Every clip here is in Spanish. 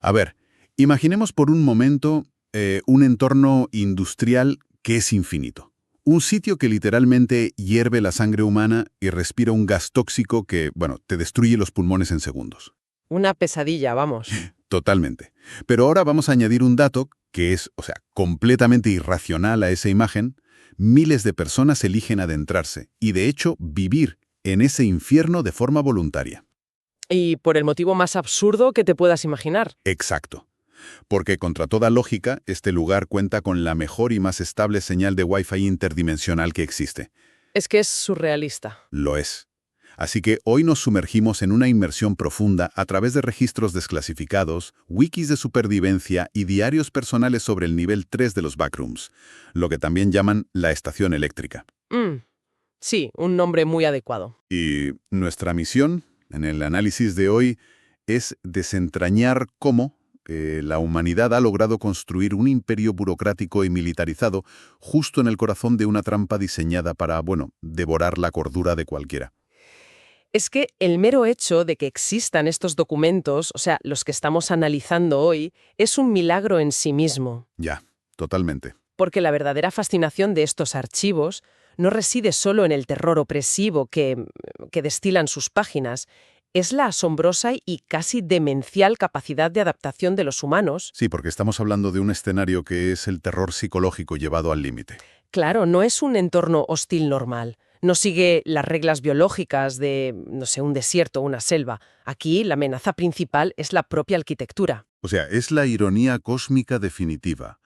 A ver, imaginemos por un momento un entorno industrial que es infinito. Un sitio que literalmente hierve la sangre humana y respira un gas tóxico que, bueno, te destruye los pulmones en segundos. Una pesadilla, vamos. Totalmente. Pero ahora vamos a añadir un dato que es, o sea, completamente irracional a esa imagen. Miles de personas eligen adentrarse y, de hecho, vivir en ese infierno de forma voluntaria. Y por el motivo más absurdo que te puedas imaginar. Exacto. Porque contra toda lógica, este lugar cuenta con la mejor y más estable señal de Wi-Fi interdimensional que existe. Es que es surrealista. Lo es. Así que hoy nos sumergimos en una inmersión profunda a través de registros desclasificados, wikis de supervivencia y diarios personales sobre el nivel 3 de los backrooms, lo que también llaman la estación eléctrica. Sí, un nombre muy adecuado. Y nuestra misión, en el análisis de hoy, es desentrañar cómo la humanidad ha logrado construir un imperio burocrático y militarizado justo en el corazón de una trampa diseñada para, bueno, devorar la cordura de cualquiera. Es que el mero hecho de que existan estos documentos, o sea, los que estamos analizando hoy, es un milagro en sí mismo. Ya, totalmente. Porque la verdadera fascinación de estos archivos no reside solo en el terror opresivo que destilan sus páginas, es la asombrosa y casi demencial capacidad de adaptación de los humanos. Sí, porque estamos hablando de un escenario que es el terror psicológico llevado al límite. Claro, no es un entorno hostil normal. No sigue las reglas biológicas de, no sé, un desierto o una selva. Aquí la amenaza principal es la propia arquitectura. O sea, es la ironía cósmica definitiva.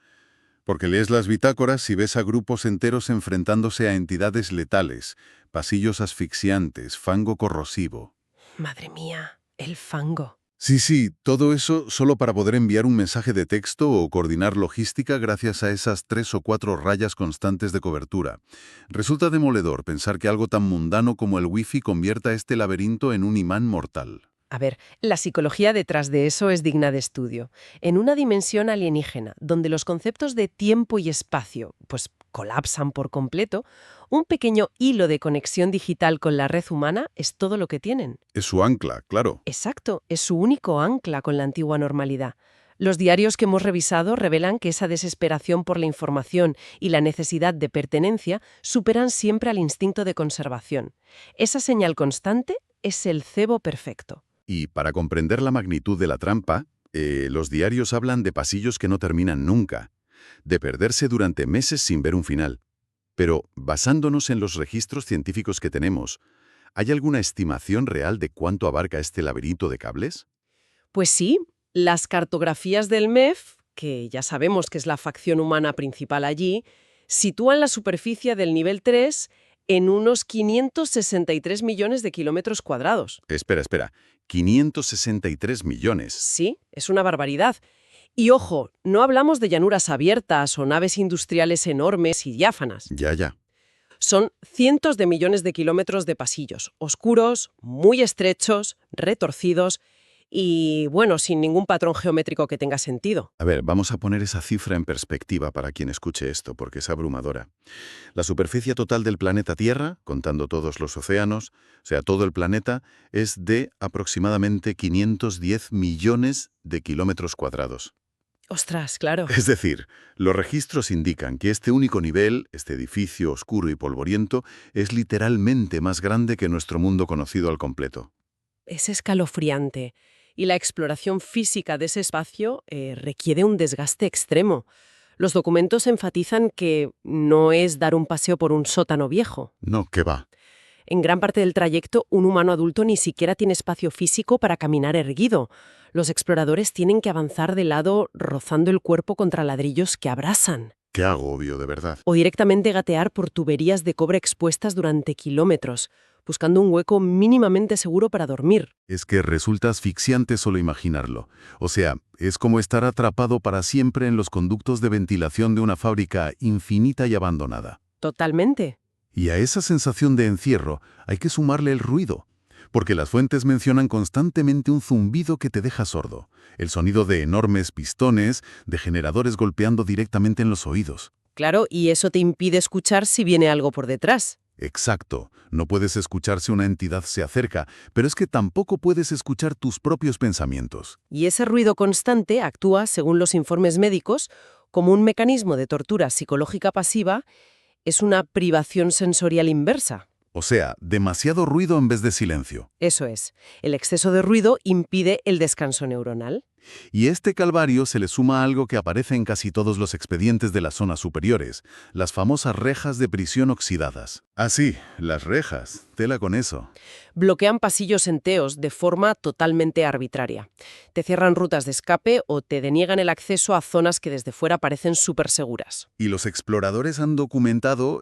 Porque lees las bitácoras y ves a grupos enteros enfrentándose a entidades letales, pasillos asfixiantes, fango corrosivo. Madre mía, el fango. Sí, todo eso solo para poder enviar un mensaje de texto o coordinar logística gracias a esas 3 o 4 rayas constantes de cobertura. Resulta demoledor pensar que algo tan mundano como el wifi convierta este laberinto en un imán mortal. A ver, la psicología detrás de eso es digna de estudio. En una dimensión alienígena, donde los conceptos de tiempo y espacio pues colapsan por completo, un pequeño hilo de conexión digital con la red humana es todo lo que tienen. Es su ancla, claro. Exacto, es su único ancla con la antigua normalidad. Los diarios que hemos revisado revelan que esa desesperación por la información y la necesidad de pertenencia superan siempre al instinto de conservación. Esa señal constante es el cebo perfecto. Y para comprender la magnitud de la trampa, los diarios hablan de pasillos que no terminan nunca, de perderse durante meses sin ver un final. Pero, basándonos en los registros científicos que tenemos, ¿hay alguna estimación real de cuánto abarca este laberinto de cables? Pues sí, las cartografías del MEF, que ya sabemos que es la facción humana principal allí, sitúan la superficie del nivel 3 en unos 563 millones de kilómetros cuadrados. Espera. 563 millones. Sí, es una barbaridad. Y ojo, no hablamos de llanuras abiertas o naves industriales enormes y diáfanas. Ya. Son cientos de millones de kilómetros de pasillos, oscuros, muy estrechos, retorcidos y, bueno, sin ningún patrón geométrico que tenga sentido. A ver, vamos a poner esa cifra en perspectiva para quien escuche esto, porque es abrumadora. La superficie total del planeta Tierra, contando todos los océanos, o sea, todo el planeta, es de aproximadamente 510 millones de kilómetros cuadrados. Ostras, claro. Es decir, los registros indican que este único nivel, este edificio oscuro y polvoriento, es literalmente más grande que nuestro mundo conocido al completo. Es escalofriante. Y la exploración física de ese espacio requiere un desgaste extremo. Los documentos enfatizan que no es dar un paseo por un sótano viejo. No, ¿qué va? En gran parte del trayecto, un humano adulto ni siquiera tiene espacio físico para caminar erguido. Los exploradores tienen que avanzar de lado rozando el cuerpo contra ladrillos que abrasan. Qué agobio, de verdad. O directamente gatear por tuberías de cobre expuestas durante kilómetros, buscando un hueco mínimamente seguro para dormir. Es que resulta asfixiante solo imaginarlo. O sea, es como estar atrapado para siempre en los conductos de ventilación de una fábrica infinita y abandonada. Totalmente. Y a esa sensación de encierro hay que sumarle el ruido, porque las fuentes mencionan constantemente un zumbido que te deja sordo, el sonido de enormes pistones, de generadores golpeando directamente en los oídos. Claro, y eso te impide escuchar si viene algo por detrás. Exacto. No puedes escuchar si una entidad se acerca, pero es que tampoco puedes escuchar tus propios pensamientos. Y ese ruido constante actúa, según los informes médicos, como un mecanismo de tortura psicológica pasiva. Es una privación sensorial inversa. O sea, demasiado ruido en vez de silencio. Eso es. El exceso de ruido impide el descanso neuronal. Y este calvario se le suma a algo que aparece en casi todos los expedientes de las zonas superiores, las famosas rejas de prisión oxidadas. Ah, sí, las rejas. Tela con eso. Bloquean pasillos enteos de forma totalmente arbitraria. Te cierran rutas de escape o te deniegan el acceso a zonas que desde fuera parecen súper seguras. Y los exploradores han documentado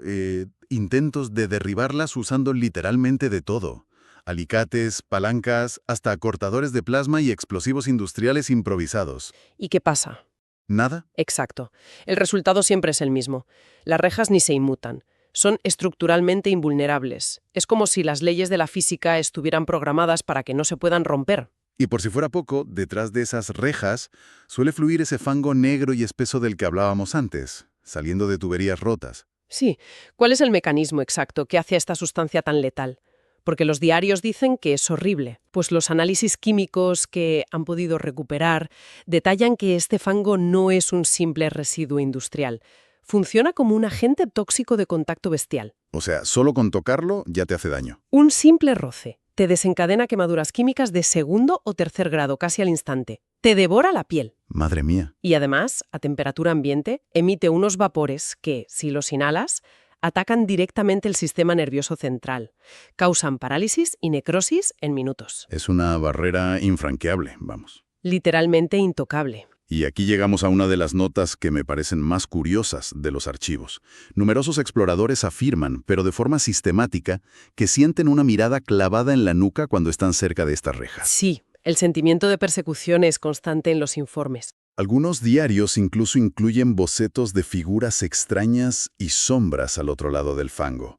intentos de derribarlas usando literalmente de todo. Alicates, palancas, hasta cortadores de plasma y explosivos industriales improvisados. ¿Y qué pasa? ¿Nada? Exacto. El resultado siempre es el mismo. Las rejas ni se inmutan. Son estructuralmente invulnerables. Es como si las leyes de la física estuvieran programadas para que no se puedan romper. Y por si fuera poco, detrás de esas rejas suele fluir ese fango negro y espeso del que hablábamos antes, saliendo de tuberías rotas. Sí. ¿Cuál es el mecanismo exacto que hace a esta sustancia tan letal? Porque los diarios dicen que es horrible, pues los análisis químicos que han podido recuperar detallan que este fango no es un simple residuo industrial. Funciona como un agente tóxico de contacto bestial. O sea, solo con tocarlo ya te hace daño. Un simple roce te desencadena quemaduras químicas de segundo o tercer grado casi al instante. Te devora la piel. Madre mía. Y además, a temperatura ambiente, emite unos vapores que, si los inhalas, atacan directamente el sistema nervioso central. Causan parálisis y necrosis en minutos. Es una barrera infranqueable, vamos. Literalmente intocable. Y aquí llegamos a una de las notas que me parecen más curiosas de los archivos. Numerosos exploradores afirman, pero de forma sistemática, que sienten una mirada clavada en la nuca cuando están cerca de estas rejas. Sí, el sentimiento de persecución es constante en los informes. Algunos diarios incluso incluyen bocetos de figuras extrañas y sombras al otro lado del fango.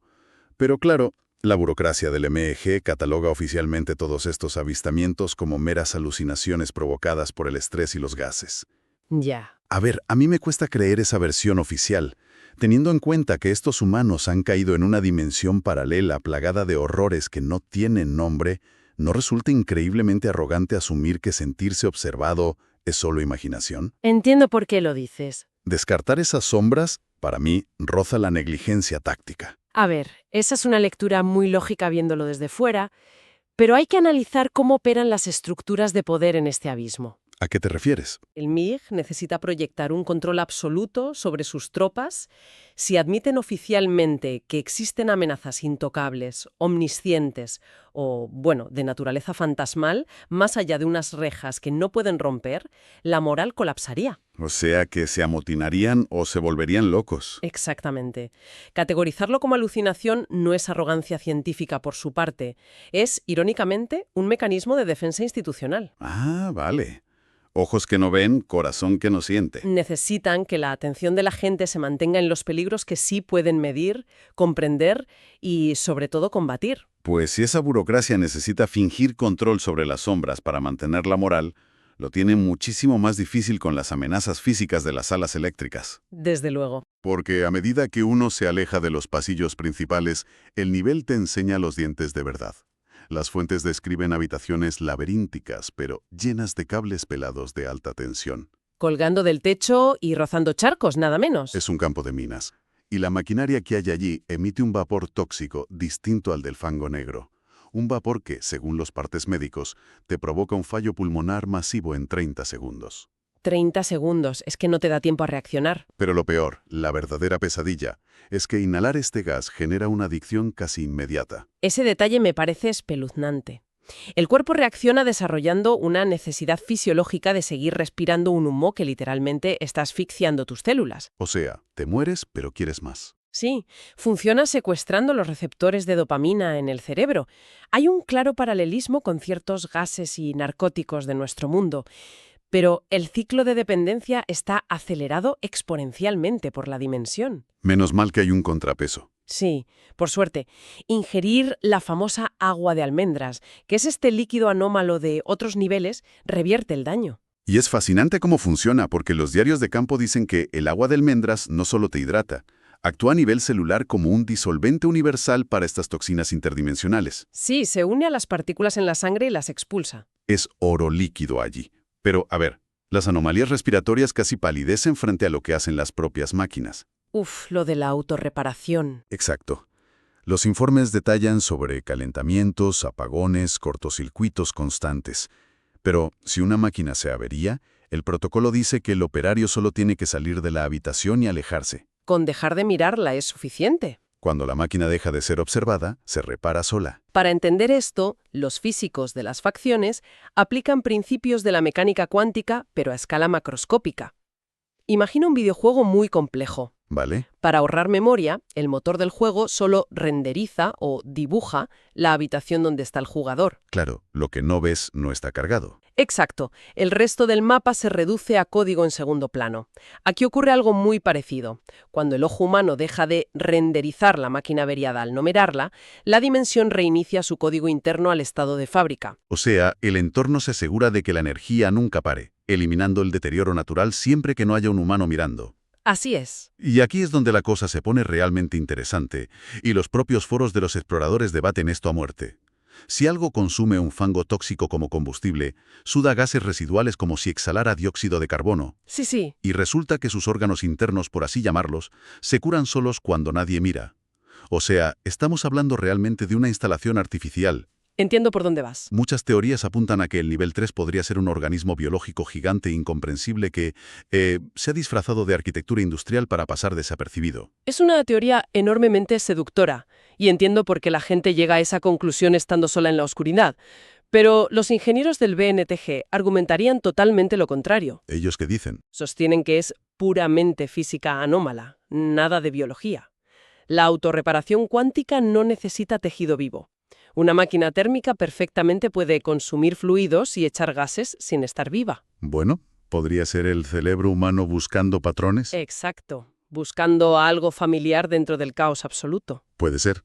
Pero claro, la burocracia del MEG cataloga oficialmente todos estos avistamientos como meras alucinaciones provocadas por el estrés y los gases. Ya. A ver, a mí me cuesta creer esa versión oficial, teniendo en cuenta que estos humanos han caído en una dimensión paralela plagada de horrores que no tienen nombre. ¿No resulta increíblemente arrogante asumir que sentirse observado es solo imaginación? Entiendo por qué lo dices. Descartar esas sombras, para mí, roza la negligencia táctica. A ver, esa es una lectura muy lógica viéndolo desde fuera, pero hay que analizar cómo operan las estructuras de poder en este abismo. ¿A qué te refieres? El MIG necesita proyectar un control absoluto sobre sus tropas. Si admiten oficialmente que existen amenazas intocables, omniscientes o, bueno, de naturaleza fantasmal, más allá de unas rejas que no pueden romper, la moral colapsaría. O sea que se amotinarían o se volverían locos. Exactamente. Categorizarlo como alucinación no es arrogancia científica por su parte. Es, irónicamente, un mecanismo de defensa institucional. Ah, vale. Ojos que no ven, corazón que no siente. Necesitan que la atención de la gente se mantenga en los peligros que sí pueden medir, comprender y, sobre todo, combatir. Pues si esa burocracia necesita fingir control sobre las sombras para mantener la moral, lo tiene muchísimo más difícil con las amenazas físicas de las salas eléctricas. Desde luego. Porque a medida que uno se aleja de los pasillos principales, el nivel te enseña los dientes de verdad. Las fuentes describen habitaciones laberínticas, pero llenas de cables pelados de alta tensión. Colgando del techo y rozando charcos, nada menos. Es un campo de minas. Y la maquinaria que hay allí emite un vapor tóxico distinto al del fango negro. Un vapor que, según los partes médicos, te provoca un fallo pulmonar masivo en 30 segundos. 30 segundos, es que no te da tiempo a reaccionar. Pero lo peor, la verdadera pesadilla, es que inhalar este gas genera una adicción casi inmediata. Ese detalle me parece espeluznante. El cuerpo reacciona desarrollando una necesidad fisiológica de seguir respirando un humo que literalmente está asfixiando tus células. O sea, te mueres, pero quieres más. Sí, funciona secuestrando los receptores de dopamina en el cerebro. Hay un claro paralelismo con ciertos gases y narcóticos de nuestro mundo. Pero el ciclo de dependencia está acelerado exponencialmente por la dimensión. Menos mal que hay un contrapeso. Sí, por suerte. Ingerir la famosa agua de almendras, que es este líquido anómalo de otros niveles, revierte el daño. Y es fascinante cómo funciona, porque los diarios de campo dicen que el agua de almendras no solo te hidrata, Actúa a nivel celular como un disolvente universal para estas toxinas interdimensionales. Sí, se une a las partículas en la sangre y las expulsa. Es oro líquido allí. Pero, a ver, las anomalías respiratorias casi palidecen frente a lo que hacen las propias máquinas. Uf, lo de la autorreparación. Exacto. Los informes detallan sobre calentamientos, apagones, cortocircuitos constantes. Pero si una máquina se avería, el protocolo dice que el operario solo tiene que salir de la habitación y alejarse. Con dejar de mirarla es suficiente. Cuando la máquina deja de ser observada, se repara sola. Para entender esto, los físicos de las facciones aplican principios de la mecánica cuántica, pero a escala macroscópica. Imagina un videojuego muy complejo. ¿Vale? Para ahorrar memoria, el motor del juego solo renderiza o dibuja la habitación donde está el jugador. Claro, lo que no ves no está cargado. Exacto, el resto del mapa se reduce a código en segundo plano. Aquí ocurre algo muy parecido. Cuando el ojo humano deja de renderizar la máquina averiada al no mirarla, la dimensión reinicia su código interno al estado de fábrica. O sea, el entorno se asegura de que la energía nunca pare, eliminando el deterioro natural siempre que no haya un humano mirando. Así es. Y aquí es donde la cosa se pone realmente interesante, y los propios foros de los exploradores debaten esto a muerte. Si algo consume un fango tóxico como combustible, suda gases residuales como si exhalara dióxido de carbono, Sí. y resulta que sus órganos internos, por así llamarlos, se curan solos cuando nadie mira. O sea, estamos hablando realmente de una instalación artificial. Entiendo por dónde vas. Muchas teorías apuntan a que el nivel 3 podría ser un organismo biológico gigante e incomprensible que se ha disfrazado de arquitectura industrial para pasar desapercibido. Es una teoría enormemente seductora, y entiendo por qué la gente llega a esa conclusión estando sola en la oscuridad. Pero los ingenieros del BNTG argumentarían totalmente lo contrario. ¿Ellos qué dicen? Sostienen que es puramente física anómala, nada de biología. La autorreparación cuántica no necesita tejido vivo. Una máquina térmica perfectamente puede consumir fluidos y echar gases sin estar viva. Bueno, ¿podría ser el cerebro humano buscando patrones? Exacto, buscando algo familiar dentro del caos absoluto. Puede ser.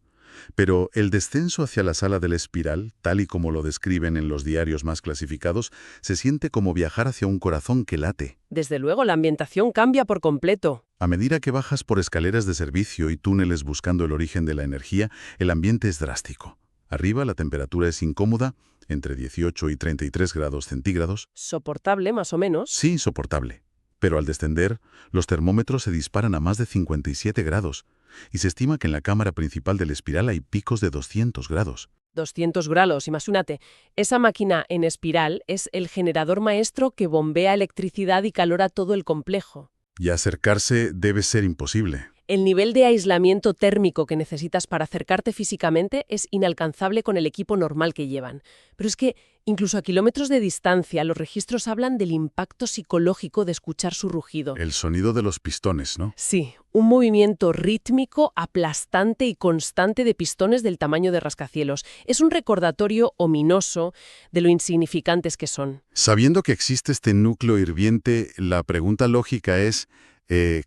Pero el descenso hacia la sala de la espiral, tal y como lo describen en los diarios más clasificados, se siente como viajar hacia un corazón que late. Desde luego, la ambientación cambia por completo. A medida que bajas por escaleras de servicio y túneles buscando el origen de la energía, el ambiente es drástico. Arriba la temperatura es incómoda, entre 18 y 33 grados centígrados. Soportable, más o menos. Sí, soportable. Pero al descender, los termómetros se disparan a más de 57 grados, y se estima que en la cámara principal de la espiral hay picos de 200 grados. 200 grados, imagínate. Esa máquina en espiral es el generador maestro que bombea electricidad y calor a todo el complejo. Y acercarse debe ser imposible. El nivel de aislamiento térmico que necesitas para acercarte físicamente es inalcanzable con el equipo normal que llevan. Pero es que, incluso a kilómetros de distancia, los registros hablan del impacto psicológico de escuchar su rugido. El sonido de los pistones, ¿no? Sí, un movimiento rítmico, aplastante y constante de pistones del tamaño de rascacielos. Es un recordatorio ominoso de lo insignificantes que son. Sabiendo que existe este núcleo hirviente, la pregunta lógica es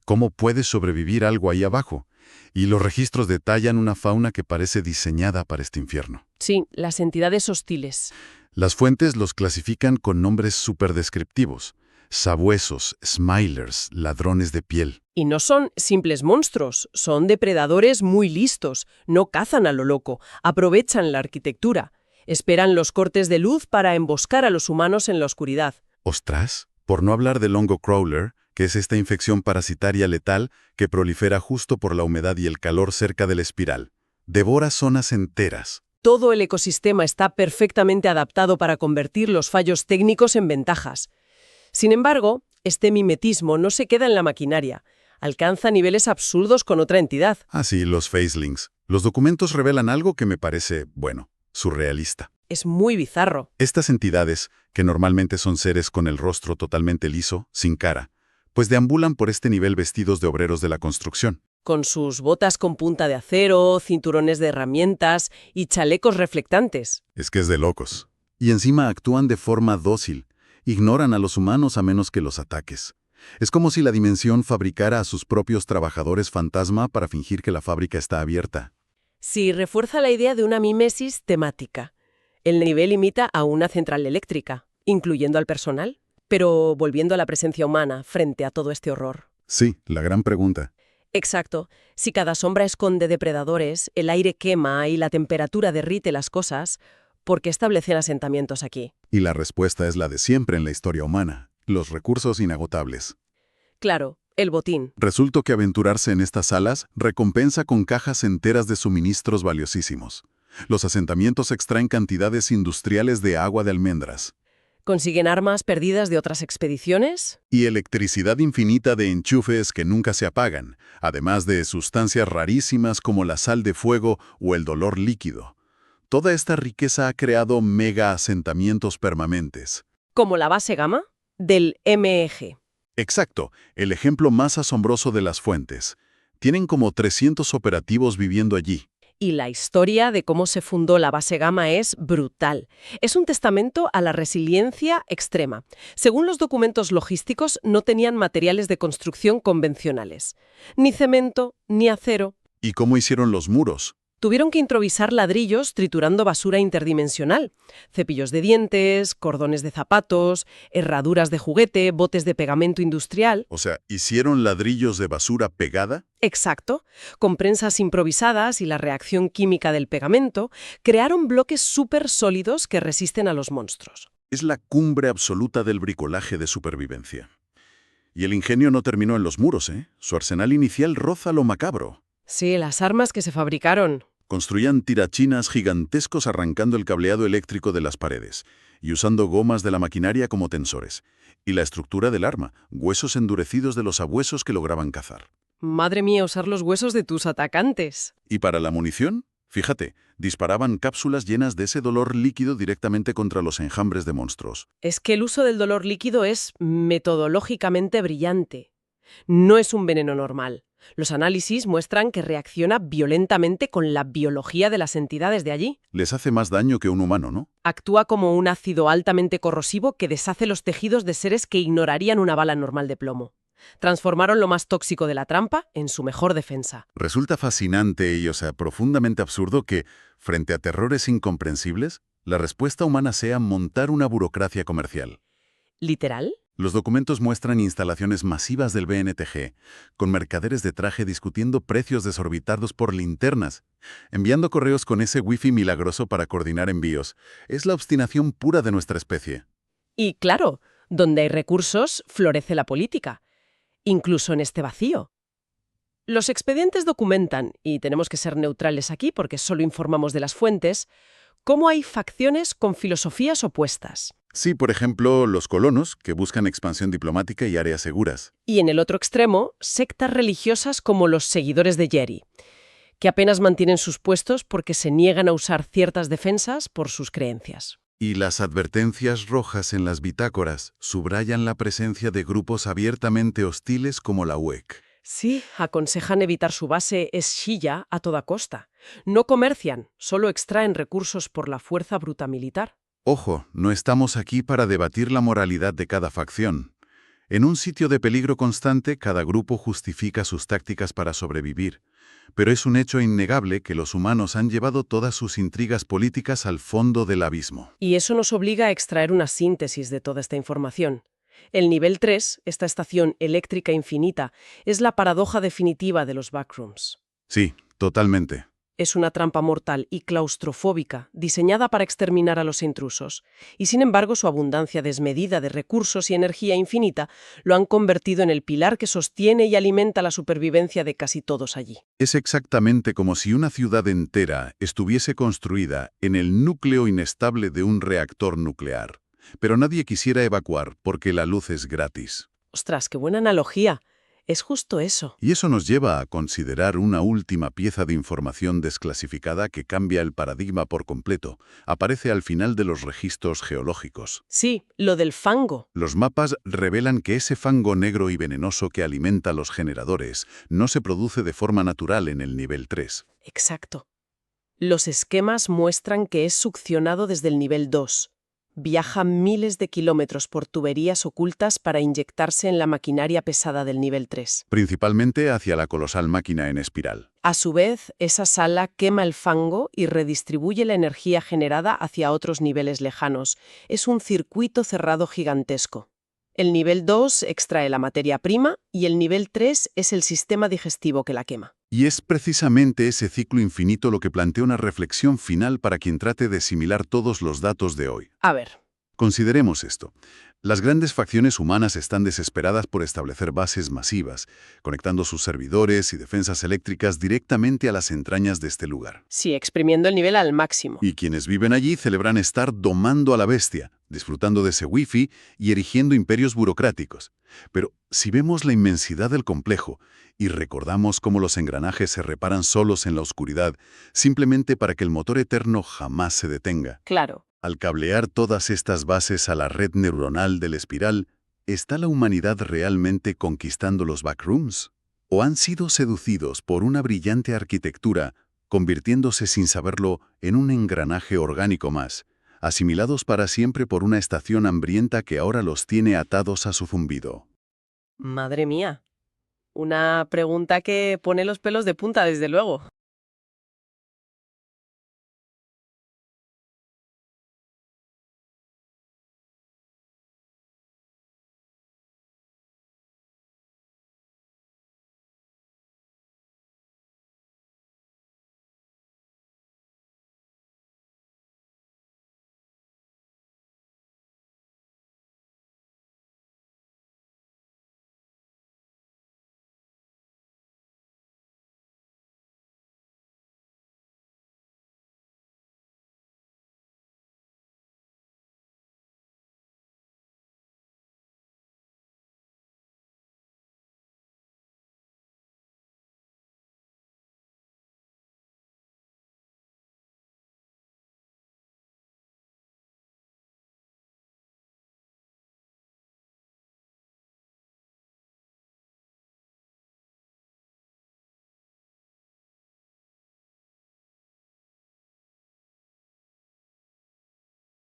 ¿cómo puede sobrevivir algo ahí abajo? Y los registros detallan una fauna que parece diseñada para este infierno. Sí, las entidades hostiles. Las fuentes los clasifican con nombres súper descriptivos. Sabuesos, smilers, ladrones de piel. Y no son simples monstruos, son depredadores muy listos. No cazan a lo loco, aprovechan la arquitectura. Esperan los cortes de luz para emboscar a los humanos en la oscuridad. ¡Ostras! Por no hablar del hongo crawler, que es esta infección parasitaria letal que prolifera justo por la humedad y el calor cerca de la espiral. Devora zonas enteras. Todo el ecosistema está perfectamente adaptado para convertir los fallos técnicos en ventajas. Sin embargo, este mimetismo no se queda en la maquinaria. Alcanza niveles absurdos con otra entidad. Ah, sí, los facelings. Los documentos revelan algo que me parece, surrealista. Es muy bizarro. Estas entidades, que normalmente son seres con el rostro totalmente liso, sin cara, pues deambulan por este nivel vestidos de obreros de la construcción. Con sus botas con punta de acero, cinturones de herramientas y chalecos reflectantes. Es que es de locos. Y encima actúan de forma dócil. Ignoran a los humanos a menos que los ataques. Es como si la dimensión fabricara a sus propios trabajadores fantasma para fingir que la fábrica está abierta. Sí, refuerza la idea de una mimesis temática. El nivel imita a una central eléctrica, incluyendo al personal. Pero volviendo a la presencia humana frente a todo este horror. Sí, la gran pregunta. Exacto. Si cada sombra esconde depredadores, el aire quema y la temperatura derrite las cosas, ¿por qué establecen asentamientos aquí? Y la respuesta es la de siempre en la historia humana: los recursos inagotables. Claro, el botín. Resultó que aventurarse en estas salas recompensa con cajas enteras de suministros valiosísimos. Los asentamientos extraen cantidades industriales de agua de almendras ¿Consiguen armas perdidas de otras expediciones? y electricidad infinita de enchufes que nunca se apagan, además de sustancias rarísimas como la sal de fuego o el dolor líquido. Toda esta riqueza ha creado mega asentamientos permanentes. Como la base gamma del MEG. Exacto, el ejemplo más asombroso de las fuentes. Tienen como 300 operativos viviendo allí. Y la historia de cómo se fundó la base gamma es brutal. Es un testamento a la resiliencia extrema. Según los documentos logísticos, no tenían materiales de construcción convencionales. Ni cemento, ni acero. ¿Y cómo hicieron los muros? Tuvieron que improvisar ladrillos triturando basura interdimensional. Cepillos de dientes, cordones de zapatos, herraduras de juguete, botes de pegamento industrial. O sea, ¿hicieron ladrillos de basura pegada? Exacto. Con prensas improvisadas y la reacción química del pegamento, crearon bloques súper sólidos que resisten a los monstruos. Es la cumbre absoluta del bricolaje de supervivencia. Y el ingenio no terminó en los muros, ¿eh? Su arsenal inicial roza lo macabro. Sí, las armas que se fabricaron. Construían tirachinas gigantescos arrancando el cableado eléctrico de las paredes y usando gomas de la maquinaria como tensores. Y la estructura del arma, huesos endurecidos de los sabuesos que lograban cazar. Madre mía, usar los huesos de tus atacantes. ¿Y para la munición? Fíjate, disparaban cápsulas llenas de ese dolor líquido directamente contra los enjambres de monstruos. Es que el uso del dolor líquido es metodológicamente brillante. No es un veneno normal. Los análisis muestran que reacciona violentamente con la biología de las entidades de allí. Les hace más daño que un humano, ¿no? Actúa como un ácido altamente corrosivo que deshace los tejidos de seres que ignorarían una bala normal de plomo. Transformaron lo más tóxico de la trampa en su mejor defensa. Resulta fascinante y, profundamente absurdo que, frente a terrores incomprensibles, la respuesta humana sea montar una burocracia comercial. ¿Literal? Los documentos muestran instalaciones masivas del BNTG, con mercaderes de traje discutiendo precios desorbitados por linternas, enviando correos con ese wifi milagroso para coordinar envíos. Es la obstinación pura de nuestra especie. Y claro, donde hay recursos, florece la política. Incluso en este vacío. Los expedientes documentan, y tenemos que ser neutrales aquí porque solo informamos de las fuentes, cómo hay facciones con filosofías opuestas. Sí, por ejemplo, los colonos, que buscan expansión diplomática y áreas seguras. Y en el otro extremo, sectas religiosas como los seguidores de Yeri, que apenas mantienen sus puestos porque se niegan a usar ciertas defensas por sus creencias. Y las advertencias rojas en las bitácoras subrayan la presencia de grupos abiertamente hostiles como la UEC. Sí, aconsejan evitar su base Shia a toda costa. No comercian, solo extraen recursos por la fuerza bruta militar. Ojo, no estamos aquí para debatir la moralidad de cada facción. En un sitio de peligro constante, cada grupo justifica sus tácticas para sobrevivir. Pero es un hecho innegable que los humanos han llevado todas sus intrigas políticas al fondo del abismo. Y eso nos obliga a extraer una síntesis de toda esta información. El nivel 3, esta estación eléctrica infinita, es la paradoja definitiva de los backrooms. Sí, totalmente. Es una trampa mortal y claustrofóbica, diseñada para exterminar a los intrusos, y sin embargo su abundancia desmedida de recursos y energía infinita lo han convertido en el pilar que sostiene y alimenta la supervivencia de casi todos allí. Es exactamente como si una ciudad entera estuviese construida en el núcleo inestable de un reactor nuclear. Pero nadie quisiera evacuar porque la luz es gratis. ¡Ostras, qué buena analogía! Es justo eso. Y eso nos lleva a considerar una última pieza de información desclasificada que cambia el paradigma por completo. Aparece al final de los registros geológicos. Sí, lo del fango. Los mapas revelan que ese fango negro y venenoso que alimenta los generadores no se produce de forma natural en el nivel 3. Exacto. Los esquemas muestran que es succionado desde el nivel 2. Viaja miles de kilómetros por tuberías ocultas para inyectarse en la maquinaria pesada del nivel 3. Principalmente hacia la colosal máquina en espiral. A su vez, esa sala quema el fango y redistribuye la energía generada hacia otros niveles lejanos. Es un circuito cerrado gigantesco. El nivel 2 extrae la materia prima y el nivel 3 es el sistema digestivo que la quema. Y es precisamente ese ciclo infinito lo que plantea una reflexión final para quien trate de asimilar todos los datos de hoy. A ver, Consideremos esto. Las grandes facciones humanas están desesperadas por establecer bases masivas, conectando sus servidores y defensas eléctricas directamente a las entrañas de este lugar. sí, exprimiendo el nivel al máximo. Y quienes viven allí celebran estar domando a la bestia, disfrutando de ese wifi y erigiendo imperios burocráticos. Pero si vemos la inmensidad del complejo y recordamos cómo los engranajes se reparan solos en la oscuridad, simplemente para que el motor eterno jamás se detenga. Claro. Al cablear todas estas bases a la red neuronal del espiral, ¿está la humanidad realmente conquistando los backrooms? ¿O han sido seducidos por una brillante arquitectura, convirtiéndose sin saberlo en un engranaje orgánico más, asimilados para siempre por una estación hambrienta que ahora los tiene atados a su zumbido? Madre mía. Una pregunta que pone los pelos de punta, desde luego.